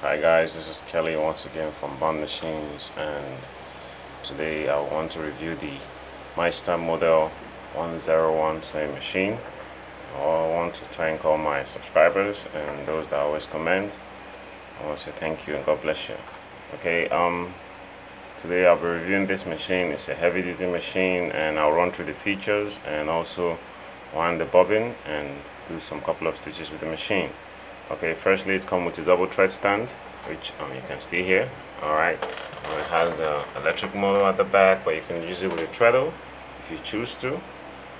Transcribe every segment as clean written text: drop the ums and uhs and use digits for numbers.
Hi guys, this is Kelly once again from Bond Machines, and today I want to review the Meister model 101 sewing machine. I want to thank all my subscribers and those that always comment. I want to say thank you and God bless you. Okay, today I'll be reviewing this machine. It's a heavy duty machine, and I'll run through the features and also wind the bobbin and do some couple of stitches with the machine. Okay, firstly it comes with a double thread stand, which you can see here. Alright, it has the electric motor at the back, but you can use it with a treadle if you choose to.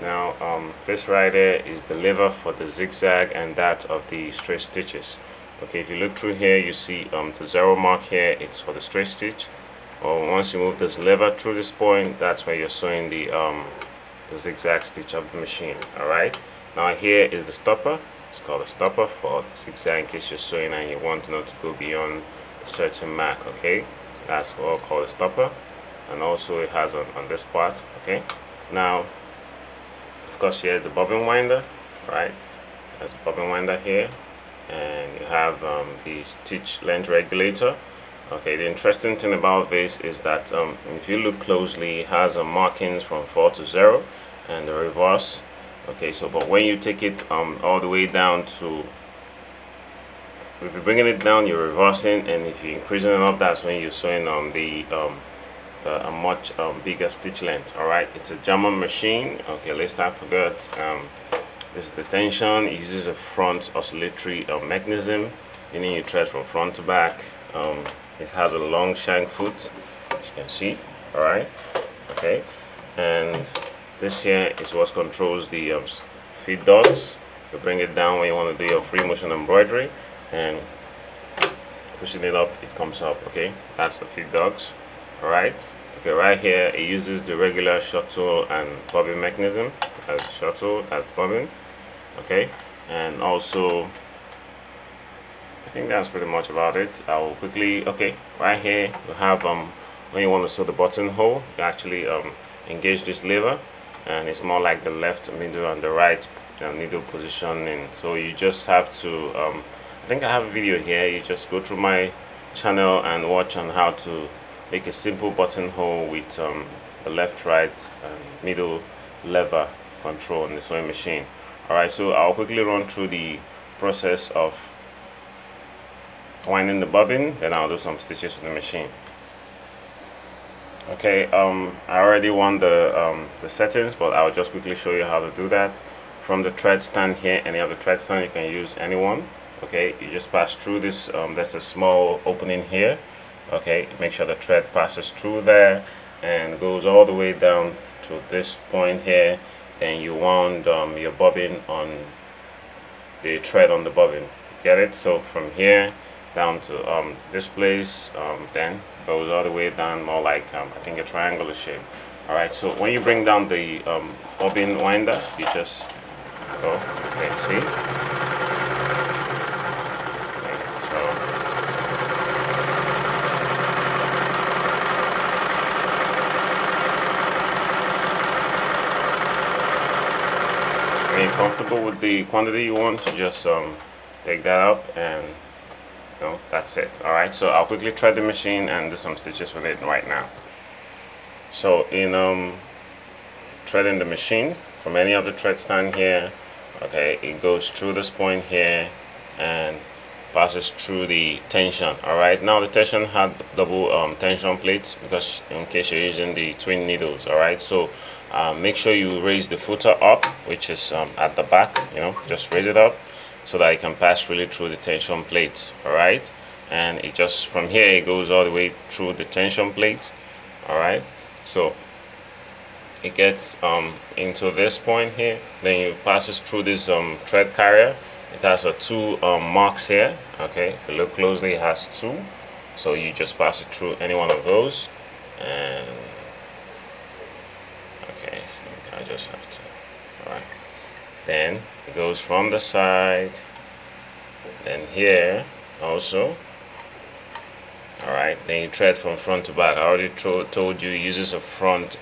Now this right there is the lever for the zigzag and that of the straight stitches. Okay, if you look through here, you see the zero mark here, it's for the straight stitch. Or once you move this lever through this point, that's where you're sewing the zigzag stitch of the machine. Alright, now here is the stopper. It's called a stopper for zigzag in case you're sewing and you want not to go beyond a certain mark. Okay, that's what called a stopper. And also it has on this part. Okay, now of course here's the bobbin winder. Right, there's a bobbin winder here, and you have the stitch length regulator. Okay, the interesting thing about this is that if you look closely, it has markings from 4 to 0 and the reverse. Okay, so but when you take it all the way down to, if you're bringing it down, you're reversing, and if you're increasing it up, that's when you're sewing a much bigger stitch length. All right, it's a German machine. Okay, let's not forget this is the tension. It uses a front oscillatory mechanism, meaning you thread from front to back. It has a long shank foot, as you can see. All right, okay, and this here is what controls the feed dogs. You bring it down when you want to do your free motion embroidery, and pushing it up, it comes up. Okay, that's the feed dogs. All right. Okay, right here it uses the regular shuttle and bobbin mechanism. As shuttle, as bobbin. Okay, and also I think that's pretty much about it. I will quickly. Okay, right here you have when you want to sew the buttonhole, you actually engage this lever, and it's more like the left middle and the right needle positioning. So you just have to I think I have a video here. You just go through my channel and watch on how to make a simple buttonhole with the left, right, and middle lever control on the sewing machine. Alright, so I'll quickly run through the process of winding the bobbin, then I'll do some stitches with the machine. Okay, I already won the settings, but I'll just quickly show you how to do that. From the thread stand here, any other thread stand, you can use any one. Okay, you just pass through this, there's a small opening here. Okay, make sure the thread passes through there and goes all the way down to this point here. Then you wound your bobbin on the thread on the bobbin. Get it? So from here down to this place, then goes all the way down, more like I think a triangular shape. All right, so when you bring down the bobbin winder, you just go. Okay, see? Okay, so when you're comfortable with the quantity you want, you just take that up, and that's it. All right, so I'll quickly thread the machine and do some stitches with it right now. So in threading the machine from any of the thread stand here, okay, it goes through this point here and passes through the tension. All right, now the tension had double tension plates because in case you're using the twin needles. All right, so make sure you raise the footer up, which is at the back. Just raise it up so that it can pass really through the tension plates. All right, and it just from here it goes all the way through the tension plate. All right, so it gets into this point here, then it passes through this thread carrier. It has two marks here. Okay, if you look closely, it has two, so you just pass it through any one of those, and okay, so I just have to. All right, then it goes from the side, then here also. All right, then you thread from front to back. I already told you it uses a front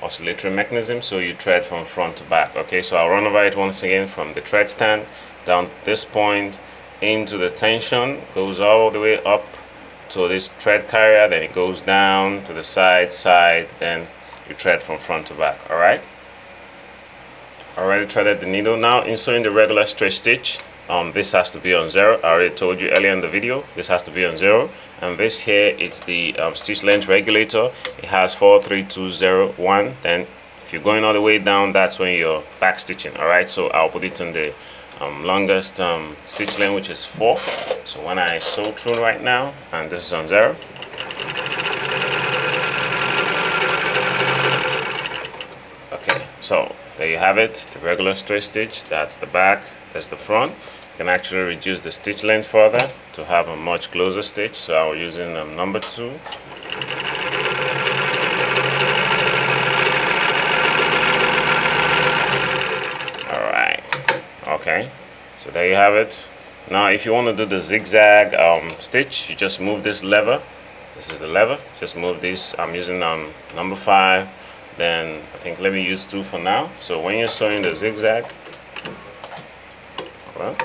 oscillatory mechanism, so you thread from front to back. Okay, so I'll run over it once again from the thread stand down this point, into the tension, goes all the way up to this thread carrier, then it goes down to the side, then you thread from front to back. Alright, already threaded the needle. Now inserting the regular straight stitch. This has to be on 0. I already told you earlier in the video, this has to be on 0. And this here, it's the stitch length regulator. It has 4, 3, 2, 0, 1. Then if you're going all the way down, that's when you're back stitching. Alright, so I'll put it in the longest stitch length, which is 4. So when I sew through right now, and this is on 0. Okay, so there you have it, the regular straight stitch. That's the back, that's the front. You can actually reduce the stitch length further to have a much closer stitch. So I was using number 2. Alright, okay, so there you have it. Now if you want to do the zigzag stitch, you just move this lever. This is the lever, just move this. I'm using number 5. Then I think let me use 2 for now. So when you're sewing the zigzag, well,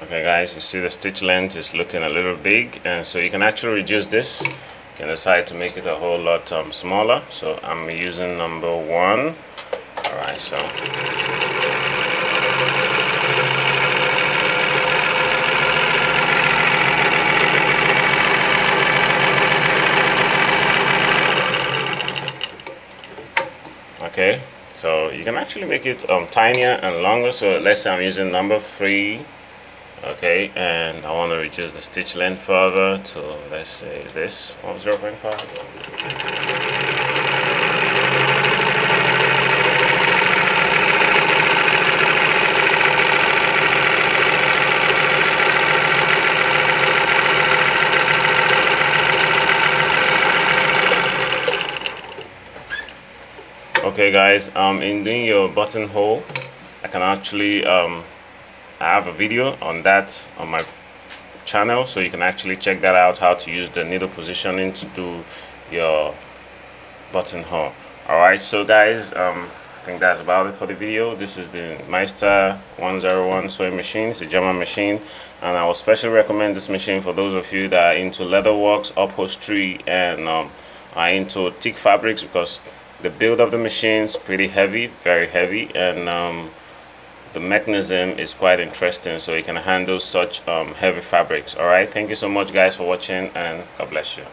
okay guys, you see the stitch length is looking a little big, and so you can actually reduce this. You can decide to make it a whole lot smaller. So I'm using number 1. Alright, so okay, so you can actually make it tinier and longer. So let's say I'm using number 3. Okay, and I want to reduce the stitch length further to, let's say, this 0.5. Okay guys, in doing your buttonhole, I can actually I have a video on that on my channel, so you can actually check that out, how to use the needle positioning to do your buttonhole. Alright, so guys, I think that's about it for the video. This is the Meister 101 sewing machine. It's a German machine, and I would especially recommend this machine for those of you that are into leather works, upholstery, and are into thick fabrics, because the build of the machine is pretty heavy, very heavy, and the mechanism is quite interesting, so you can handle such heavy fabrics. Alright, thank you so much guys for watching, and God bless you.